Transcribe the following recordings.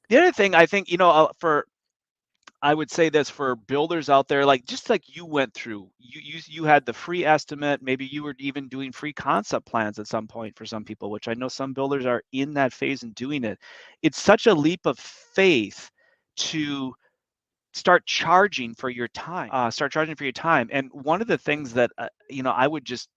The other thing I think, I would say this for builders out there, like just like you went through, you had the free estimate. Maybe you were even doing free concept plans at some point for some people, which I know some builders are in that phase and doing it. It's such a leap of faith to start charging for your time. Start charging for your time. And one of the things that I would just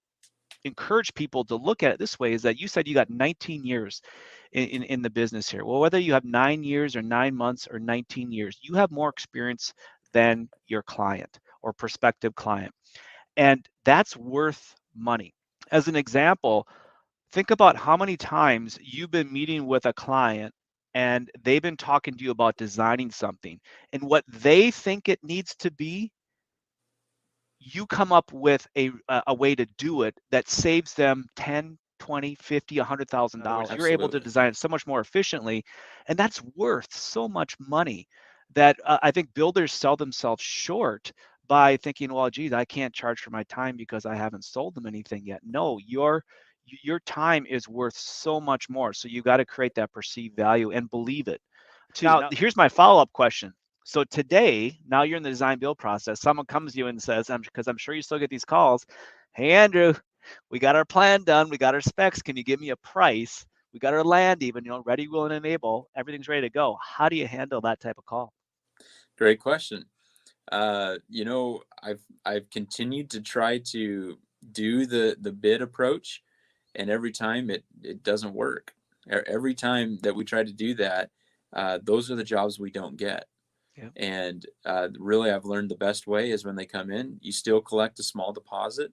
encourage people to look at it this way is that you said you got 19 years in the business here. Well, whether you have 9 years or 9 months or 19 years, you have more experience than your client or prospective client. And that's worth money. As an example, think about how many times you've been meeting with a client and they've been talking to you about designing something, and what they think it needs to be, you come up with a way to do it that saves them 10, 20, 50, $100,000. You're able to Absolutely. design it so much more efficiently, and that's worth so much money that I think builders sell themselves short by thinking, well, geez, I can't charge for my time because I haven't sold them anything yet. No, your time is worth so much more. So you got to create that perceived value and believe it. Now, here's my follow-up question. So today, now you're in the design build process. Someone comes to you and says, because I'm sure you still get these calls, hey, Andrew, we got our plan done. We got our specs. Can you give me a price? We got our land even, ready, willing, and able. Everything's ready to go. How do you handle that type of call? Great question. I've continued to try to do the bid approach, and every time it doesn't work. Every time that we try to do that, those are the jobs we don't get. Yeah. And really, I've learned the best way is when they come in, you still collect a small deposit,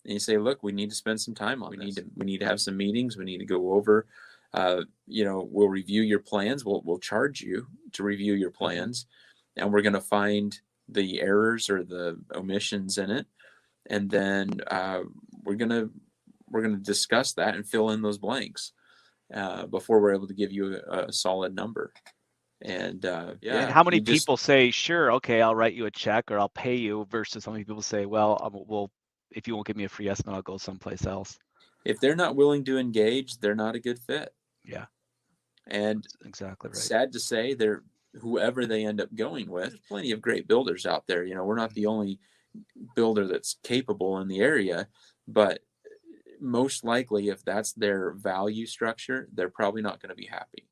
and you say, "Look, we need to spend some time on this. We need to have some meetings. We need to go over. We'll review your plans. We'll charge you to review your plans, and we're going to find the errors or the omissions in it, and then we're gonna discuss that and fill in those blanks before we're able to give you a solid number." And And yeah, how many you just people say, sure, okay, I'll write you a check or I'll pay you, versus how many people say, well, if you won't give me a free estimate, I'll go someplace else. if they're not willing to engage, they're not a good fit. Yeah, And that's exactly right. sad to say, they're whoever they end up going with. There's plenty of great builders out there. We're not the only builder that's capable in the area, but most likely, if that's their value structure, they're probably not going to be happy.